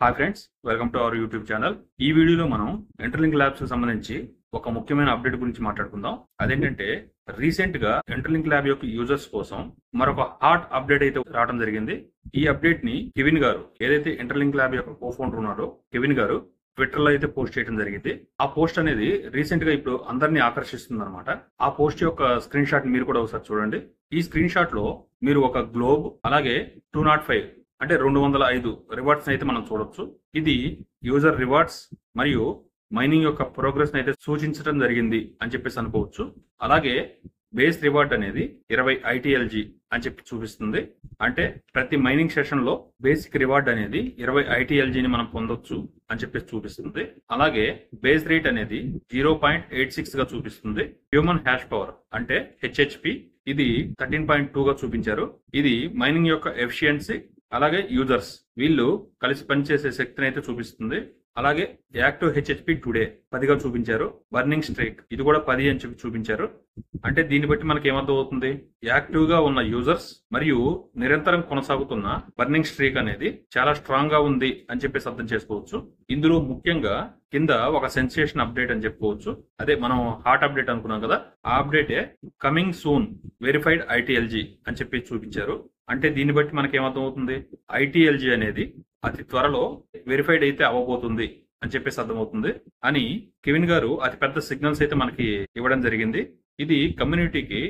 Hi friends, welcome to our YouTube channel. ఈ వీడియోలో మనం ఇంటర్లింక్ ల్యాబ్స్ కి సంబంధించి ఒక ముఖ్యమైన అప్డేట్ గురించి మాట్లాడుకుందాం. అదేంటంటే రీసెంట్ గా ఇంటర్లింక్ ల్యాబ్ యొక్క యూజర్స్ కోసం మరొక హాట్ అప్డేట్ అయితే రావడం జరిగింది. ఈ అప్డేట్ ని కెవిన్ గారు, ఏదైతే ఇంటర్లింక్ ల్యాబ్ యొక్క కో ఫౌండర్ ఉన్నారో కెవిన్ గారు ట్విట్టర్ లో అయితే పోస్ట్ చేయడం జరిగింది. ఆ పోస్ట్ అనేది రీసెంట్ గా ఇప్పుడు అందరినీ ఆకర్షిస్తుంది అనమాట. ఆ పోస్ట్ యొక్క స్క్రీన్ షాట్ మీరు కూడా ఒకసారి చూడండి. ఈ స్క్రీన్ షాట్ లో మీరు ఒక గ్లోబ్, అలాగే 205 అంటే 205 రివార్డ్స్ అయితే మనం చూడొచ్చు. ఇది యూజర్ రివార్డ్స్ మరియు మైనింగ్ యొక్క ప్రోగ్రెస్ అయితే సూచించడం జరిగింది అని చెప్పేసి అనుకోవచ్చు. అలాగే బేస్ రివార్డ్ అనేది 20 ITLG అని చెప్పి చూపిస్తుంది. అంటే ప్రతి మైనింగ్ సెషన్ లో బేసిక్ రివార్డ్ అనేది 20 ITLG ని మనం పొందొచ్చు అని చెప్పేసి చూపిస్తుంది. అలాగే బేస్ రేట్ అనేది 0.86 గా చూపిస్తుంది. హ్యూమన్ హ్యాష్ పవర్ అంటే HHP ఇది 13.2 గా చూపించారు. ఇది మైనింగ్ యొక్క ఎఫిషియన్సీ, అలాగే యూజర్స్ వీళ్ళు కలిసి పనిచేసే శక్తిని అయితే చూపిస్తుంది. అలాగే యాక్టివ్ HHP టుడే 10గా చూపించారు. బర్నింగ్ స్ట్రీక్ ఇది కూడా 10 అని చెప్పి చూపించారు. అంటే దీన్ని బట్టి మనకి ఏమర్థం అవుతుంది, యాక్టివ్ గా ఉన్న యూజర్స్ మరియు నిరంతరం కొనసాగుతున్న బర్నింగ్ స్ట్రీక్ అనేది చాలా స్ట్రాంగ్ గా ఉంది అని చెప్పేసి అర్థం చేసుకోవచ్చు. ఇందులో ముఖ్యంగా కింద ఒక సెన్సేషన్ అప్డేట్ అని చెప్పుకోవచ్చు. అదే మనం హాట్ అప్డేట్ అనుకున్నాం కదా, ఆ అప్డేటే కమింగ్ సూన్ వెరిఫైడ్ ITLG అని చెప్పి చూపించారు. అంటే దీన్ని బట్టి మనకి ఏమర్థం అవుతుంది, ITLG అనేది అతి త్వరలో వెరిఫైడ్ అయితే అవ్వబోతుంది అని చెప్పేసి అర్థమవుతుంది అని కెవిన్ గారు అతి పెద్ద సిగ్నల్స్ అయితే మనకి ఇవ్వడం జరిగింది. ఇది కమ్యూనిటీకి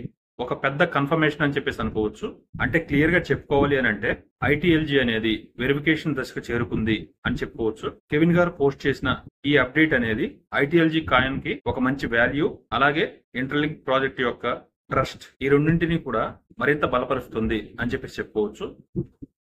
ఒక పెద్ద కన్ఫర్మేషన్ అని చెప్పేసి అనుకోవచ్చు. అంటే క్లియర్ గా చెప్పుకోవాలి అని అంటే ITLG అనేది వెరిఫికేషన్ దశకు చేరుకుంది అని చెప్పుకోవచ్చు. కెవిన్ గారు పోస్ట్ చేసిన ఈ అప్డేట్ అనేది ITLG కాయిన్ కి ఒక మంచి వాల్యూ, అలాగే ఇంటర్లింక్ ప్రాజెక్ట్ యొక్క ట్రస్ట్, ఈ రెండింటినీ కూడా మరింత బలపరుస్తుంది అని చెప్పేసి చెప్పుకోవచ్చు.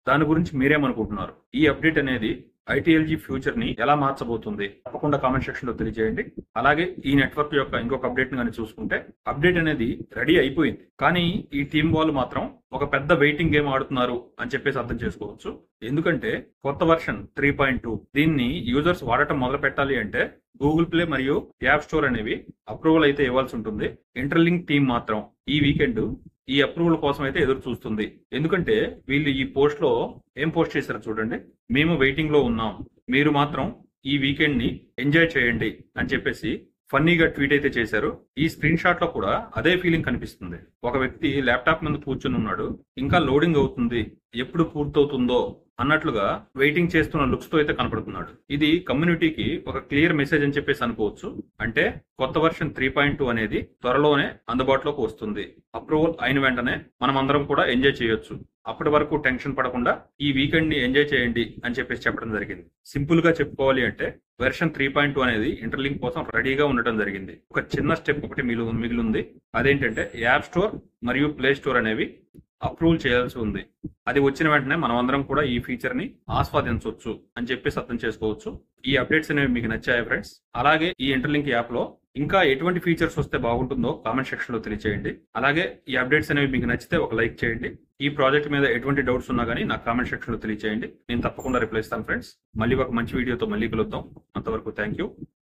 దాని గురించి మీరేమనుకుంటున్నారు? ఈ అప్డేట్ అనేది ITLG ఫ్యూచర్ ని ఎలా మార్చబోతుంది? తప్పకుండా కామెంట్ సెక్షన్ లో తెలియజేయండి. అలాగే ఈ నెట్వర్క్ యొక్క ఇంకొక అప్డేట్ ని కానీ చూసుకుంటే, అప్డేట్ అనేది రెడీ అయిపోయింది, కానీ ఈ టీం వాళ్ళు మాత్రం ఒక పెద్ద వెయిటింగ్ గేమ్ ఆడుతున్నారు అని చెప్పేసి అర్థం చేసుకోవచ్చు. ఎందుకంటే కొత్త వర్షన్ 3.2 దీన్ని యూజర్స్ వాడటం మొదలు పెట్టాలి అంటే గూగుల్ ప్లే మరియు యాప్ స్టోర్ అనేవి అప్రూవల్ అయితే ఇవ్వాల్సి ఉంటుంది. ఇంటర్లింక్ టీం మాత్రం ఈ వీకెండ్ ఈ అప్రూవల్ కోసం అయితే ఎదురు చూస్తుంది. ఎందుకంటే వీళ్ళు ఈ పోస్ట్ లో ఏం పోస్ట్ చేశారో చూడండి. మేము వెయిటింగ్ లో ఉన్నాం, మీరు మాత్రం ఈ వీకెండ్ ని ఎంజాయ్ చేయండి అని చెప్పేసి ఫన్నీగా ట్వీట్ అయితే చేశారు. ఈ స్క్రీన్ షాట్ లో కూడా అదే ఫీలింగ్ కనిపిస్తుంది. ఒక వ్యక్తి ల్యాప్టాప్ మీద కూర్చుని ఉన్నాడు, ఇంకా లోడింగ్ అవుతుంది, ఎప్పుడు పూర్తవుతుందో అన్నట్లుగా వెయిటింగ్ చేస్తున్న లుక్స్ తో అయితే కనపడుతున్నాడు. ఇది కమ్యూనిటీకి ఒక క్లియర్ మెసేజ్ అని చెప్పేసి అనుకోవచ్చు. అంటే కొత్త వర్షన్ 3.2 అనేది త్వరలోనే అందుబాటులోకి వస్తుంది. అప్రూవల్ అయిన వెంటనే మనం అందరం కూడా ఎంజాయ్ చేయొచ్చు. అప్పటి వరకు టెన్షన్ పడకుండా ఈ వీకెండ్ ని ఎంజాయ్ చేయండి అని చెప్పేసి చెప్పడం జరిగింది. సింపుల్ గా చెప్పుకోవాలి అంటే వెర్షన్ 3.2 అనేది ఇంటర్లింక్ కోసం రెడీగా ఉండటం జరిగింది. ఒక చిన్న స్టెప్ ఒకటి మిగిలింది. అదేంటంటే యాప్ స్టోర్ మరియు ప్లే స్టోర్ అనేవి అప్రూవల్ చేయాల్సి ఉంది. అది వచ్చిన వెంటనే మనం అందరం కూడా ఈ ఫీచర్ ని ఆస్వాదించవచ్చు అని చెప్పేసి అర్థం చేసుకోవచ్చు. ఈ అప్డేట్స్ అనేవి మీకు నచ్చాయి ఫ్రెండ్స్? అలాగే ఈ ఇంటర్లింక్ యాప్ లో ఇంకా ఎటువంటి ఫీచర్స్ వస్తే బాగుంటుందో కామెంట్ సెక్షన్ లో తెలియజేయండి. అలాగే ఈ అప్డేట్స్ అనేవి మీకు నచ్చితే ఒక లైక్ చేయండి. ఈ ప్రాజెక్ట్ మీద ఎటువంటి డౌట్స్ ఉన్నా కానీ నాకు కామెంట్ సెక్షన్ లో తెలియజేయండి. నేను తప్పకుండా రిప్లై ఇస్తాను ఫ్రెండ్స్. మళ్ళీ ఒక మంచి వీడియోతో మళ్ళీ కలుద్దాం. అంతవరకు థ్యాంక్ యూ.